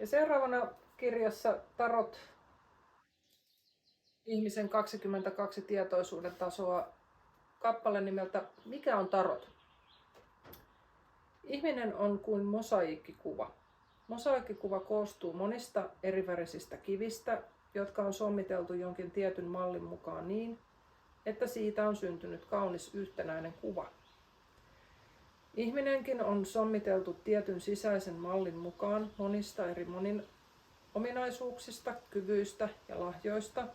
Ja seuraavana kirjassa Tarot, ihmisen 22 tietoisuuden tasoa, kappale nimeltä Mikä on tarot? Ihminen on kuin mosaiikkikuva. Mosaiikkikuva koostuu monista erivärisistä kivistä, jotka on sommiteltu jonkin tietyn mallin mukaan niin, että siitä on syntynyt kaunis yhtenäinen kuva. Ihminenkin on sommiteltu tietyn sisäisen mallin mukaan monista eri ominaisuuksista, kyvyistä ja lahjoista,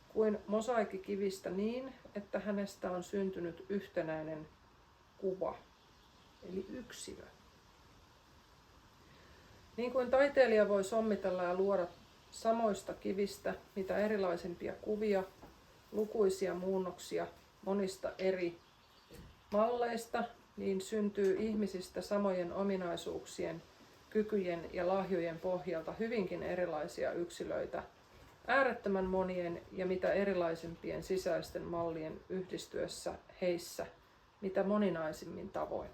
kuin mosaiikkikivistä niin, että hänestä on syntynyt yhtenäinen kuva, eli yksilö. Niin kuin taiteilija voi sommitella ja luoda samoista kivistä mitä erilaisimpia kuvia, lukuisia muunnoksia monista eri malleista, niin syntyy ihmisistä samojen ominaisuuksien, kykyjen ja lahjojen pohjalta hyvinkin erilaisia yksilöitä, äärettömän monien ja mitä erilaisimpien sisäisten mallien yhdistyessä heissä mitä moninaisimmin tavoin.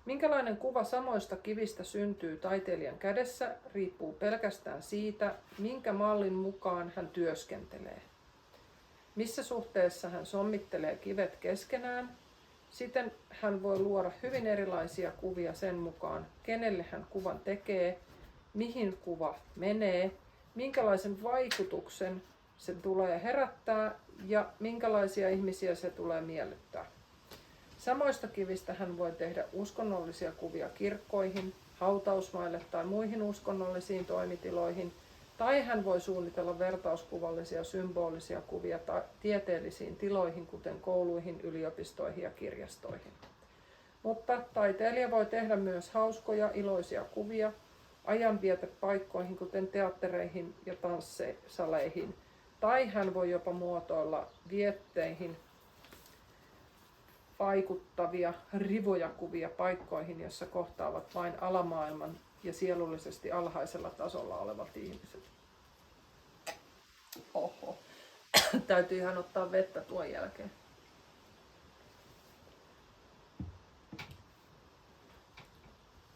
Minkälainen kuva samoista kivistä syntyy taiteilijan kädessä, riippuu pelkästään siitä, minkä mallin mukaan hän työskentelee. Missä suhteessa hän sommittelee kivet keskenään, siten hän voi luoda hyvin erilaisia kuvia sen mukaan, kenelle hän kuvan tekee, mihin kuva menee, minkälaisen vaikutuksen se tulee herättää ja minkälaisia ihmisiä se tulee miellyttää. Samoista kivistä hän voi tehdä uskonnollisia kuvia kirkkoihin, hautausmaille tai muihin uskonnollisiin toimitiloihin, tai hän voi suunnitella vertauskuvallisia symbolisia kuvia tieteellisiin tiloihin, kuten kouluihin, yliopistoihin ja kirjastoihin. Mutta taiteilija voi tehdä myös hauskoja, iloisia kuvia ajanvietepaikkoihin, kuten teattereihin ja tanssisaleihin, tai hän voi jopa muotoilla vietteihin vaikuttavia rivoja kuvia paikkoihin, joissa kohtaavat vain alamaailman ja sielullisesti alhaisella tasolla olevat ihmiset. Oho, täytyy ihan ottaa vettä tuon jälkeen.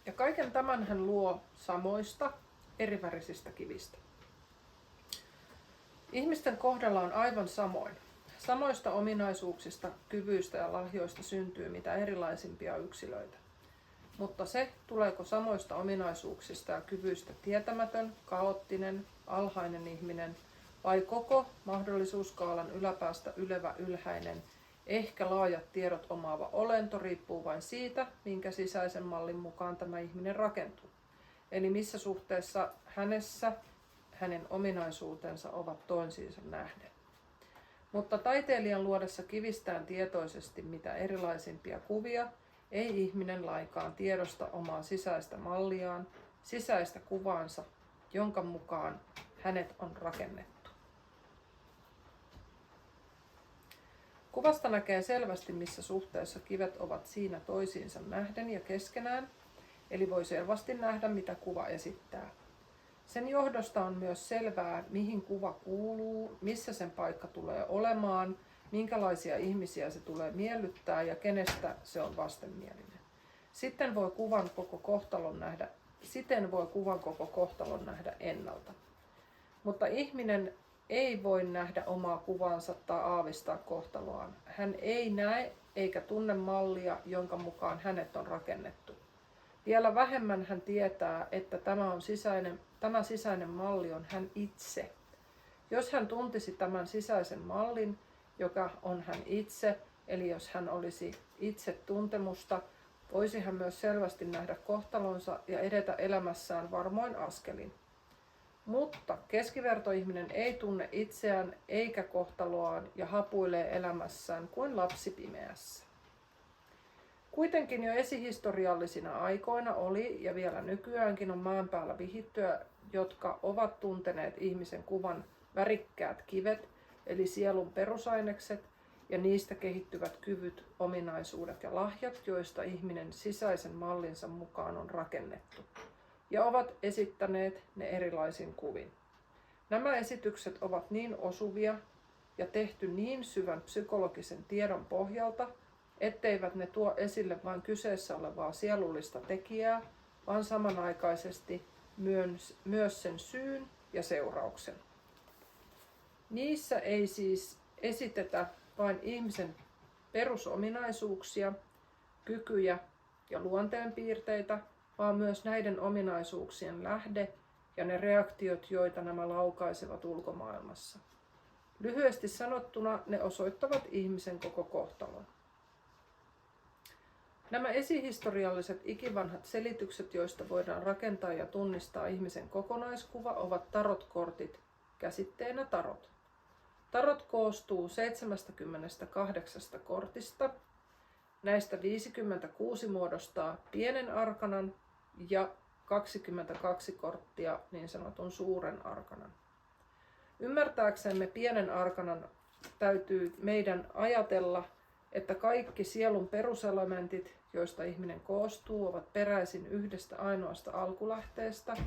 Ja kaiken tämän hän luo samoista erivärisistä kivistä. Ihmisten kohdalla on aivan samoin. Samoista ominaisuuksista, kyvyistä ja lahjoista syntyy mitä erilaisimpia yksilöitä. Mutta se, tuleeko samoista ominaisuuksista ja kyvyistä tietämätön, kaoottinen, alhainen ihminen vai koko mahdollisuusskaalan yläpäästä ylevä ylhäinen, ehkä laajat tiedot omaava olento, riippuu vain siitä, minkä sisäisen mallin mukaan tämä ihminen rakentuu. Eli missä suhteessa hänessä hänen ominaisuutensa ovat toisiinsa nähden. Mutta taiteilijan luodessa kivistään tietoisesti mitä erilaisimpia kuvia, ei ihminen lainkaan tiedosta omaa sisäistä malliaan, sisäistä kuvaansa, jonka mukaan hänet on rakennettu. Kuvasta näkee selvästi, missä suhteessa kivet ovat siinä toisiinsa nähden ja keskenään, eli voi selvästi nähdä, mitä kuva esittää. Sen johdosta on myös selvää, mihin kuva kuuluu, missä sen paikka tulee olemaan, minkälaisia ihmisiä se tulee miellyttää ja kenestä se on vastenmielinen. Siten voi kuvan koko kohtalon nähdä ennalta. Mutta ihminen ei voi nähdä omaa kuvaansa tai aavistaa kohtaloaan. Hän ei näe eikä tunne mallia, jonka mukaan hänet on rakennettu. Vielä vähemmän hän tietää, että tämä sisäinen malli on hän itse. Jos hän tuntisi tämän sisäisen mallin, joka on hän itse, eli jos hän olisi itse tuntemusta, voisi hän myös selvästi nähdä kohtalonsa ja edetä elämässään varmoin askelin. Mutta keskivertoihminen ei tunne itseään eikä kohtaloaan ja hapuilee elämässään kuin lapsi pimeässä. Kuitenkin jo esihistoriallisina aikoina oli ja vielä nykyäänkin on maan päällä vihittyjä, jotka ovat tunteneet ihmisen kuvan värikkäät kivet, eli sielun perusainekset ja niistä kehittyvät kyvyt, ominaisuudet ja lahjat, joista ihminen sisäisen mallinsa mukaan on rakennettu, ja ovat esittäneet ne erilaisin kuvin. Nämä esitykset ovat niin osuvia ja tehty niin syvän psykologisen tiedon pohjalta, etteivät ne tuo esille vain kyseessä olevaa sielullista tekijää, vaan samanaikaisesti myös sen syyn ja seurauksen. Niissä ei siis esitetä vain ihmisen perusominaisuuksia, kykyjä ja luonteenpiirteitä, vaan myös näiden ominaisuuksien lähde ja ne reaktiot, joita nämä laukaisevat ulkomaailmassa. Lyhyesti sanottuna ne osoittavat ihmisen koko kohtalon. Nämä esihistorialliset ikivanhat selitykset, joista voidaan rakentaa ja tunnistaa ihmisen kokonaiskuva, ovat tarotkortit, käsitteenä tarot. Tarot koostuu 78 kortista. Näistä 56 muodostaa pienen arkanan ja 22 korttia niin sanotun suuren arkanan. Ymmärtääksemme pienen arkanan täytyy meidän ajatella, että kaikki sielun peruselementit, joista ihminen koostuu, ovat peräisin yhdestä ainoasta alkulähteestä,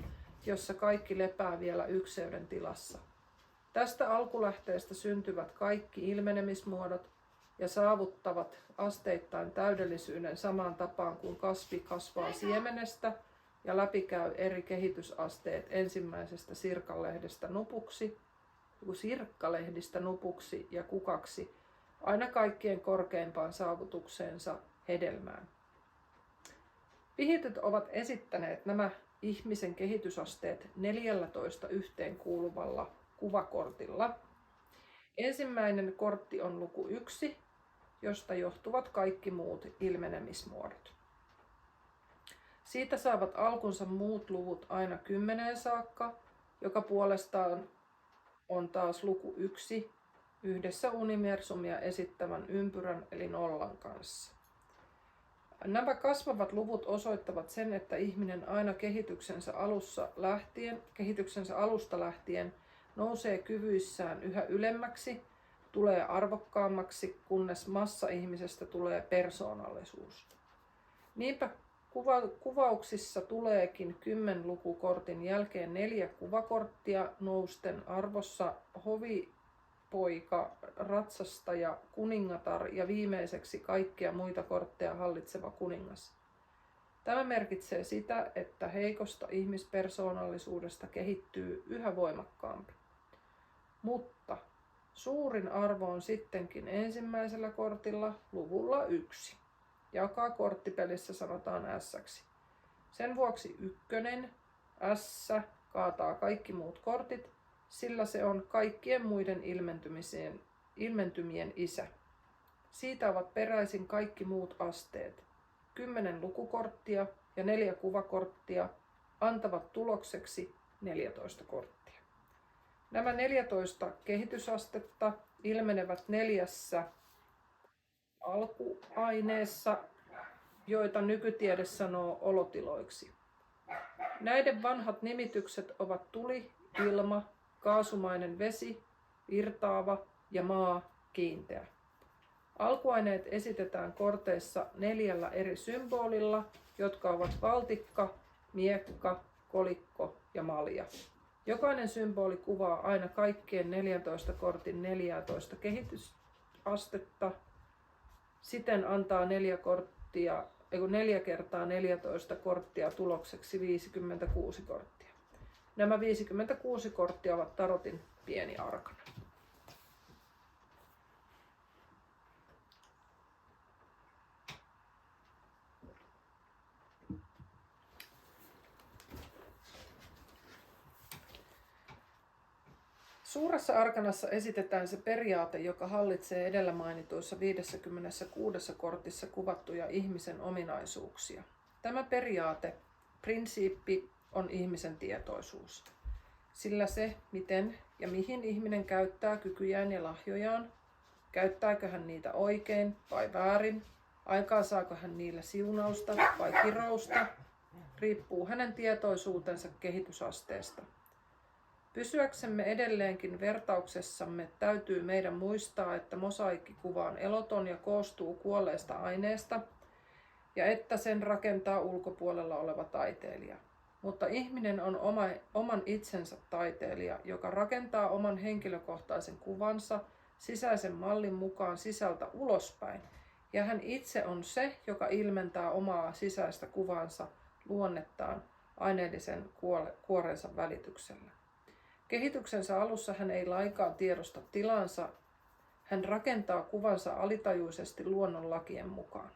jossa kaikki lepää vielä ykseyden tilassa. Tästä alkulähteestä syntyvät kaikki ilmenemismuodot ja saavuttavat asteittain täydellisyyden samaan tapaan kuin kasvi kasvaa siemenestä ja läpikäy eri kehitysasteet ensimmäisestä sirkkalehdistä nupuksi ja kukaksi aina kaikkien korkeimpaan saavutukseensa hedelmään. Pihityt ovat esittäneet nämä ihmisen kehitysasteet 14 yhteenkuuluvalla kuvakortilla. Ensimmäinen kortti on luku 1, josta johtuvat kaikki muut ilmenemismuodot. Siitä saavat alkunsa muut luvut aina 10 saakka, joka puolestaan on taas luku 1 yhdessä universumia esittävän ympyrän eli nollan kanssa. Nämä kasvavat luvut osoittavat sen, että ihminen aina kehityksensä alusta lähtien nousee kyvyissään yhä ylemmäksi, tulee arvokkaammaksi, kunnes massa-ihmisestä tulee persoonallisuus. Niinpä kuvauksissa tuleekin 10-lukukortin jälkeen 4 kuvakorttia nousten arvossa hovipoika, ratsastaja, kuningatar ja viimeiseksi kaikkia muita kortteja hallitseva kuningas. Tämä merkitsee sitä, että heikosta ihmispersoonallisuudesta kehittyy yhä voimakkaampi. Mutta suurin arvo on sittenkin ensimmäisellä kortilla luvulla 1, joka korttipelissä sanotaan S-ksi. Sen vuoksi 1, S, kaataa kaikki muut kortit, sillä se on kaikkien muiden ilmentymien isä. Siitä ovat peräisin kaikki muut asteet. 10 lukukorttia ja 4 kuvakorttia antavat tulokseksi 14 korttia. Nämä 14 kehitysastetta ilmenevät 4 alkuaineessa, joita nykytiede sanoo olotiloiksi. Näiden vanhat nimitykset ovat tuli, ilma, kaasumainen vesi, irtaava ja maa, kiinteä. Alkuaineet esitetään korteissa 4 eri symbolilla, jotka ovat valtikka, miekka, kolikko ja malja. Jokainen symboli kuvaa aina kaikkien 14 kortin 14 kehitysastetta. Siten antaa 4 kertaa 14 korttia tulokseksi 56 korttia. Nämä 56 korttia ovat tarotin pieni arkana. Suuressa arkanassa esitetään se periaate, joka hallitsee edellä mainituissa 56 kortissa kuvattuja ihmisen ominaisuuksia. Tämä periaate, prinsiippi, on ihmisen tietoisuus. Sillä se, miten ja mihin ihminen käyttää kykyjään ja lahjojaan, käyttääkö hän niitä oikein vai väärin, aikaansaako hän niillä siunausta vai kirousta, riippuu hänen tietoisuutensa kehitysasteesta. Pysyäksemme edelleenkin vertauksessamme täytyy meidän muistaa, että mosaiikkikuva on eloton ja koostuu kuolleesta aineesta ja että sen rakentaa ulkopuolella oleva taiteilija. Mutta ihminen on oman itsensä taiteilija, joka rakentaa oman henkilökohtaisen kuvansa sisäisen mallin mukaan sisältä ulospäin. Ja hän itse on se, joka ilmentää omaa sisäistä kuvansa luonnettaan aineellisen kuorensa välityksellä. Kehityksensä alussa hän ei lainkaan tiedosta tilansa. Hän rakentaa kuvansa alitajuisesti luonnonlakien mukaan.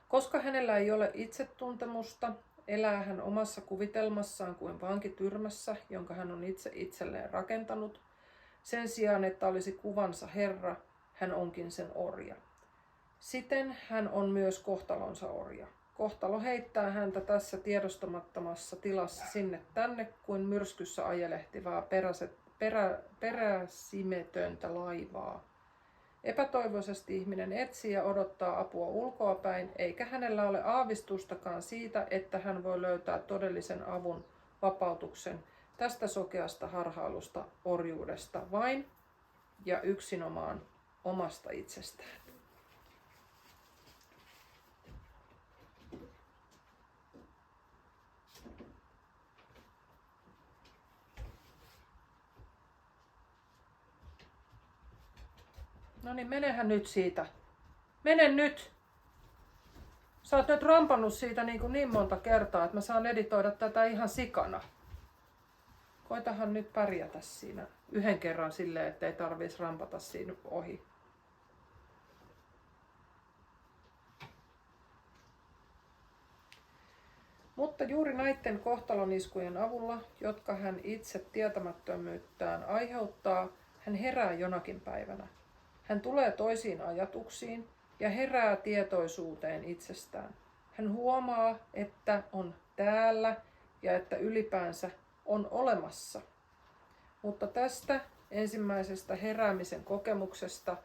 Koska hänellä ei ole itsetuntemusta, elää hän omassa kuvitelmassaan kuin vanki tyrmässä, jonka hän on itse itselleen rakentanut. Sen sijaan, että olisi kuvansa herra, hän onkin sen orja. Siten hän on myös kohtalonsa orja. Kohtalo heittää häntä tässä tiedostamattomassa tilassa sinne tänne kuin myrskyssä ajelehtivaa peräsimetöntä laivaa. Epätoivoisesti ihminen etsii ja odottaa apua ulkoapäin, eikä hänellä ole aavistustakaan siitä, että hän voi löytää todellisen avun, vapautuksen tästä sokeasta harhailusta, orjuudesta vain ja yksinomaan omasta itsestään. No niin, menehän nyt siitä. Mene nyt! Sä oot nyt rampannut siitä niin monta kertaa, että mä saan editoida tätä ihan sikana. Koitahan nyt pärjätä siinä yhden kerran silleen, ettei tarvitsisi rampata siinä ohi. Mutta juuri näiden kohtaloniskujen avulla, jotka hän itse tietämättömyyttään aiheuttaa, hän herää jonakin päivänä. Hän tulee toisiin ajatuksiin ja herää tietoisuuteen itsestään. Hän huomaa, että on täällä ja että ylipäänsä on olemassa. Mutta tästä ensimmäisestä heräämisen kokemuksesta,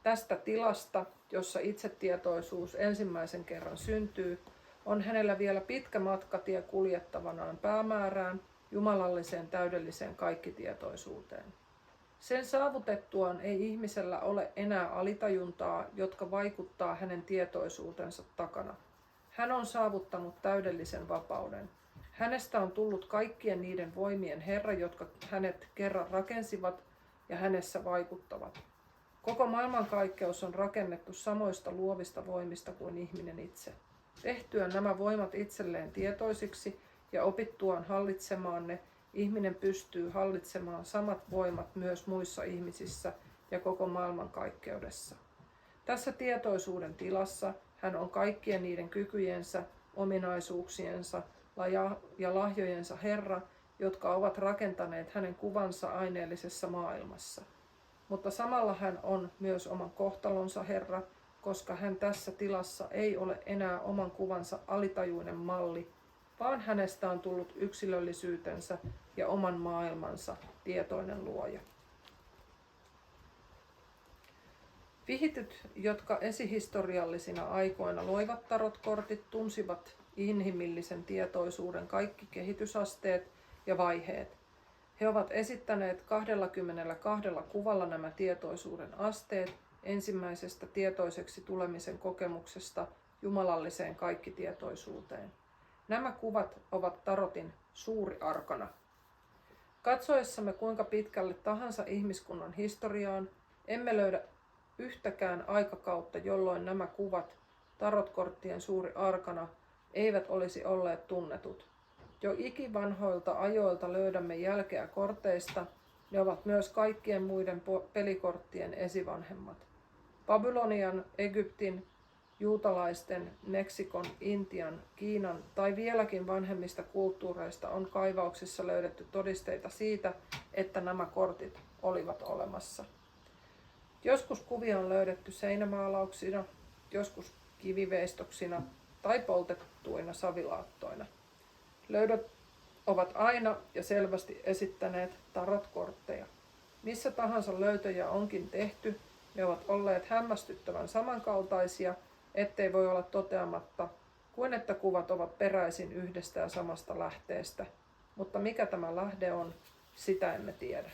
tästä tilasta, jossa itsetietoisuus ensimmäisen kerran syntyy, on hänellä vielä pitkä matkatie kuljettavanaan päämäärään, jumalalliseen täydelliseen kaikkitietoisuuteen. Sen saavutettuaan ei ihmisellä ole enää alitajuntaa, jotka vaikuttaa hänen tietoisuutensa takana. Hän on saavuttanut täydellisen vapauden. Hänestä on tullut kaikkien niiden voimien herra, jotka hänet kerran rakensivat ja hänessä vaikuttavat. Koko maailmankaikkeus on rakennettu samoista luovista voimista kuin ihminen itse. Tehtyään nämä voimat itselleen tietoisiksi ja opittuaan hallitsemaan ne, ihminen pystyy hallitsemaan samat voimat myös muissa ihmisissä ja koko maailmankaikkeudessa. Tässä tietoisuuden tilassa hän on kaikkien niiden kykyjensä, ominaisuuksiensa ja lahjojensa herra, jotka ovat rakentaneet hänen kuvansa aineellisessa maailmassa. Mutta samalla hän on myös oman kohtalonsa herra, koska hän tässä tilassa ei ole enää oman kuvansa alitajuinen malli, vaan hänestä on tullut yksilöllisyytensä ja oman maailmansa tietoinen luoja. Vihityt, jotka esihistoriallisina aikoina loivat tarotkortit, tunsivat inhimillisen tietoisuuden kaikki kehitysasteet ja vaiheet. He ovat esittäneet 22 kuvalla nämä tietoisuuden asteet ensimmäisestä tietoiseksi tulemisen kokemuksesta jumalalliseen kaikkitietoisuuteen. Nämä kuvat ovat tarotin suuri arkana. Katsoessamme kuinka pitkälle tahansa ihmiskunnan historiaan, emme löydä yhtäkään aikakautta, jolloin nämä kuvat, tarotkorttien suuri arkana, eivät olisi olleet tunnetut. Jo ikivanhoilta ajoilta löydämme jälkeä korteista, ne ovat myös kaikkien muiden pelikorttien esivanhemmat. Babylonian, Egyptin, juutalaisten, Meksikon, Intian, Kiinan tai vieläkin vanhemmista kulttuureista on kaivauksissa löydetty todisteita siitä, että nämä kortit olivat olemassa. Joskus kuvia on löydetty seinämaalauksina, joskus kiviveistoksina tai poltettuina savilaattoina. Löydöt ovat aina ja selvästi esittäneet tarotkortteja. Missä tahansa löytöjä onkin tehty, ne ovat olleet hämmästyttävän samankaltaisia, ettei voi olla toteamatta, kuin että kuvat ovat peräisin yhdestä ja samasta lähteestä. Mutta mikä tämä lähde on, sitä emme tiedä.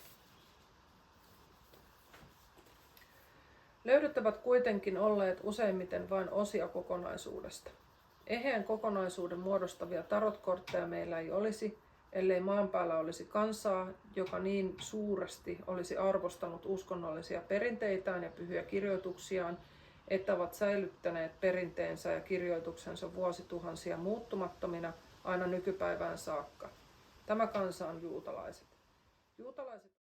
Löydöt ovat kuitenkin olleet useimmiten vain osia kokonaisuudesta. Eheän kokonaisuuden muodostavia tarotkortteja meillä ei olisi, ellei maan päällä olisi kansaa, joka niin suuresti olisi arvostanut uskonnollisia perinteitään ja pyhiä kirjoituksiaan, että ovat säilyttäneet perinteensä ja kirjoituksensa vuosituhansia muuttumattomina aina nykypäivään saakka. Tämä kansa on juutalaiset. Juutalaiset